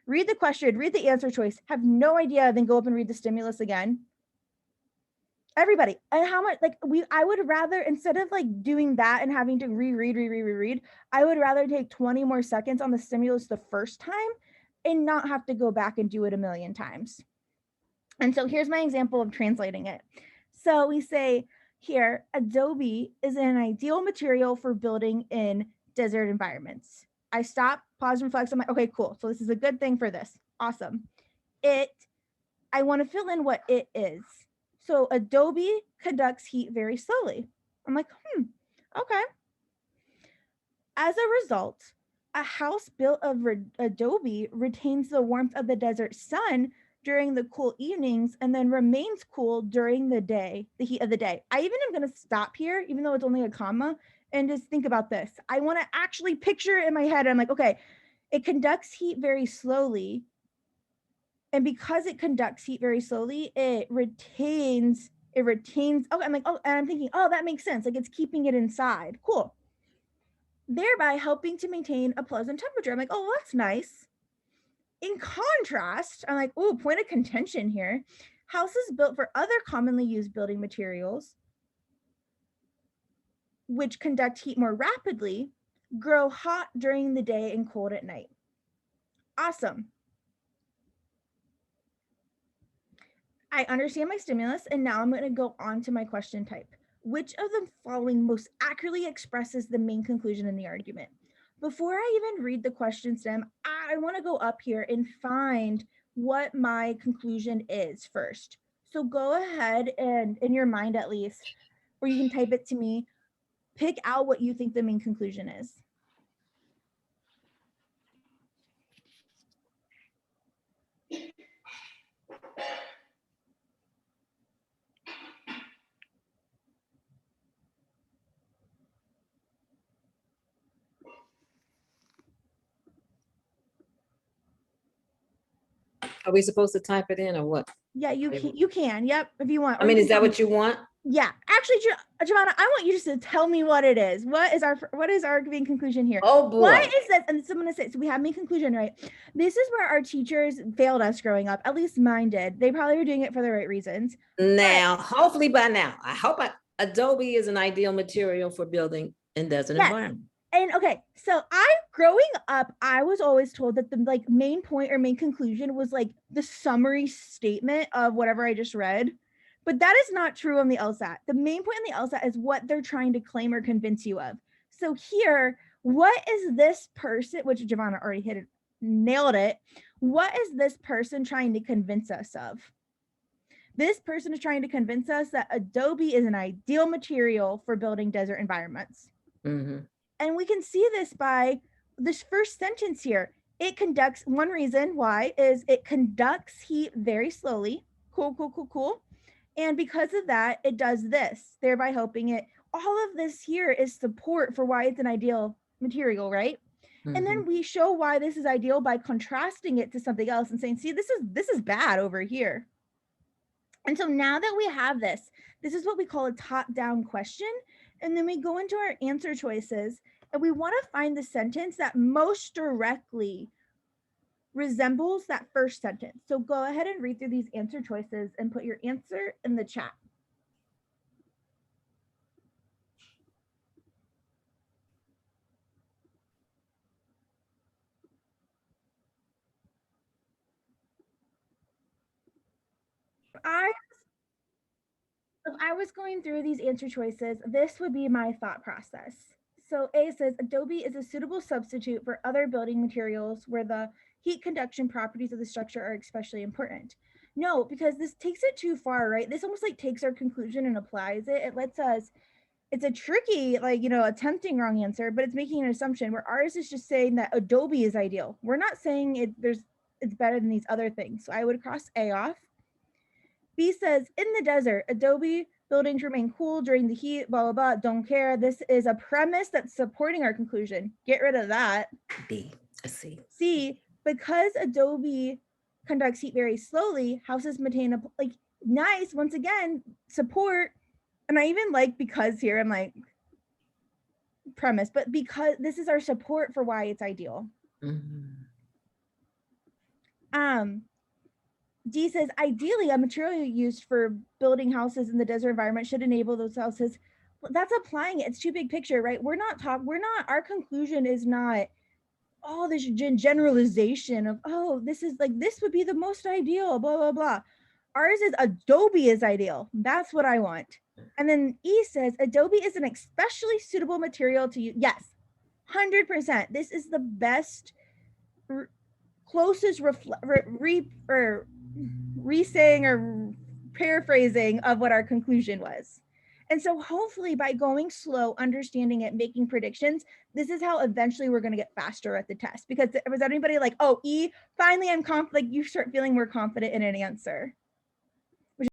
read the question, read the answer choice, have no idea, then go up and read the stimulus again. Everybody. And how much, like, I would rather, instead of like doing that and having to reread, I would rather take 20 more seconds on the stimulus the first time and not have to go back and do it a million times. And so here's my example of translating it. So we say here, adobe is an ideal material for building in desert environments. I stop, pause, reflect. I'm like, okay, cool. So this is a good thing for this. Awesome. I want to fill in what it is. So adobe conducts heat very slowly. I'm like, okay. As a result, a house built of adobe retains the warmth of the desert sun during the cool evenings and then remains cool during the day, the heat of the day. I even am going to stop here, even though it's only a comma, and just think about this. I want to actually picture it in my head. I'm like, okay, it conducts heat very slowly. And because it conducts heat very slowly, it retains, okay, I'm like, oh, and I'm thinking, oh, that makes sense. Like it's keeping it inside. Cool. Thereby helping to maintain a pleasant temperature. I'm like, oh, well, that's nice. In contrast, I'm like, oh, point of contention here. Houses built for other commonly used building materials, which conduct heat more rapidly, grow hot during the day and cold at night. Awesome. I understand my stimulus, and now I'm going to go on to my question type. Which of the following most accurately expresses the main conclusion in the argument? Before I even read the question stem, I want to go up here and find what my conclusion is first. So go ahead and, in your mind at least, or you can type it to me, pick out what you think the main conclusion is. Are we supposed to type it in or what? Yeah, you can. Yep, if you want. I mean, is that what you want? Yeah, actually, Giovanna, I want you just to tell me what it is. What is our main conclusion here? Oh boy. What is this? And someone to say, so we have main conclusion, right? This is where our teachers failed us growing up. At least mine did. They probably were doing it for the right reasons. Now, hopefully by now, I hope adobe is an ideal material for building in desert environment. And okay, so growing up, I was always told that the like main point or main conclusion was like the summary statement of whatever I just read. But that is not true on the LSAT. The main point in the LSAT is what they're trying to claim or convince you of. So here, what is this person, which Giovanna already nailed it. What is this person trying to convince us of? This person is trying to convince us that adobe is an ideal material for building desert environments. Mm-hmm. And we can see this by this first sentence here. It conducts, one reason why is it conducts heat very slowly. Cool. And because of that, it does this, thereby helping it. All of this here is support for why it's an ideal material, right? Mm-hmm. And then we show why this is ideal by contrasting it to something else and saying, see, this is bad over here. And so now that we have this is what we call a top-down question. And then we go into our answer choices and we want to find the sentence that most directly resembles that first sentence. So go ahead and read through these answer choices and put your answer in the chat. If I was going through these answer choices, this would be my thought process. So A says, adobe is a suitable substitute for other building materials where the heat conduction properties of the structure are especially important. No, because this takes it too far, right? This almost like takes our conclusion and applies it. It lets us, it's a tricky, like, a tempting wrong answer, but it's making an assumption where ours is just saying that adobe is ideal. We're not saying it's better than these other things. So I would cross A off. B says, in the desert, adobe buildings remain cool during the heat, blah, blah, blah, don't care. This is a premise that's supporting our conclusion. Get rid of that. B, I see. C, because adobe conducts heat very slowly, houses maintain a, like, nice, once again, support. And I even like because here, I'm like, premise, but because this is our support for why it's ideal. Mm-hmm. D says, ideally, a material used for building houses in the desert environment should enable those houses. That's applying it. It's too big picture, right? Our conclusion is not, oh, this generalization of, oh, this would be the most ideal, blah, blah, blah. Ours is Adobe is ideal. That's what I want. And then E says, Adobe is an especially suitable material to use. Yes, 100%. This is the best, closest re-saying or paraphrasing of what our conclusion was. And so hopefully by going slow, understanding it, making predictions, this is how eventually we're going to get faster at the test. Because was anybody like, oh, E, finally I'm confident, like you start feeling more confident in an answer?